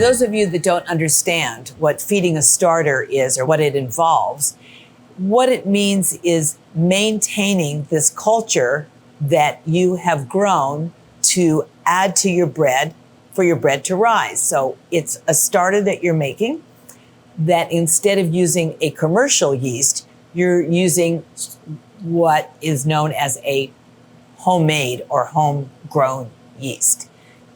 those of you that don't understand what feeding a starter is or what it involves, what it means is maintaining this culture that you have grown to add to your bread for your bread to rise. So it's a starter that you're making that instead of using a commercial yeast, you're using what is known as a homemade or homegrown yeast.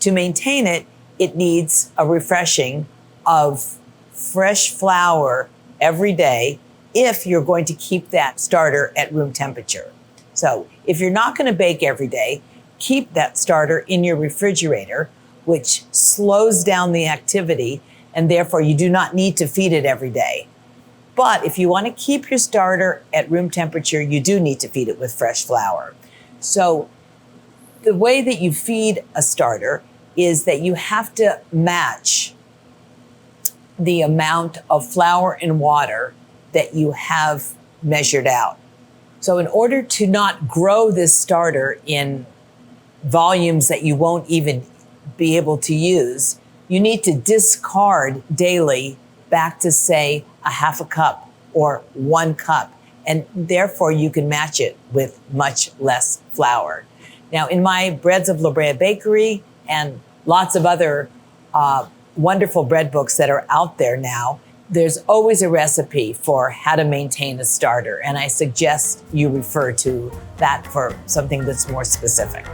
To maintain it, it needs a refreshing of fresh flour every day if you're going to keep that starter at room temperature. So if you're not going to bake every day, keep that starter in your refrigerator, which slows down the activity, and therefore you do not need to feed it every day. But if you want to keep your starter at room temperature, you do need to feed it with fresh flour. So the way that you feed a starter is that you have to match the amount of flour and water that you have measured out. So in order to not grow this starter in volumes that you won't even be able to use, you need to discard daily back to, say, a half a cup or 1 cup, and therefore you can match it with much less flour. Now, in my Breads of La Brea Bakery and lots of other wonderful bread books that are out there now, there's always a recipe for how to maintain a starter, and I suggest you refer to that for something that's more specific.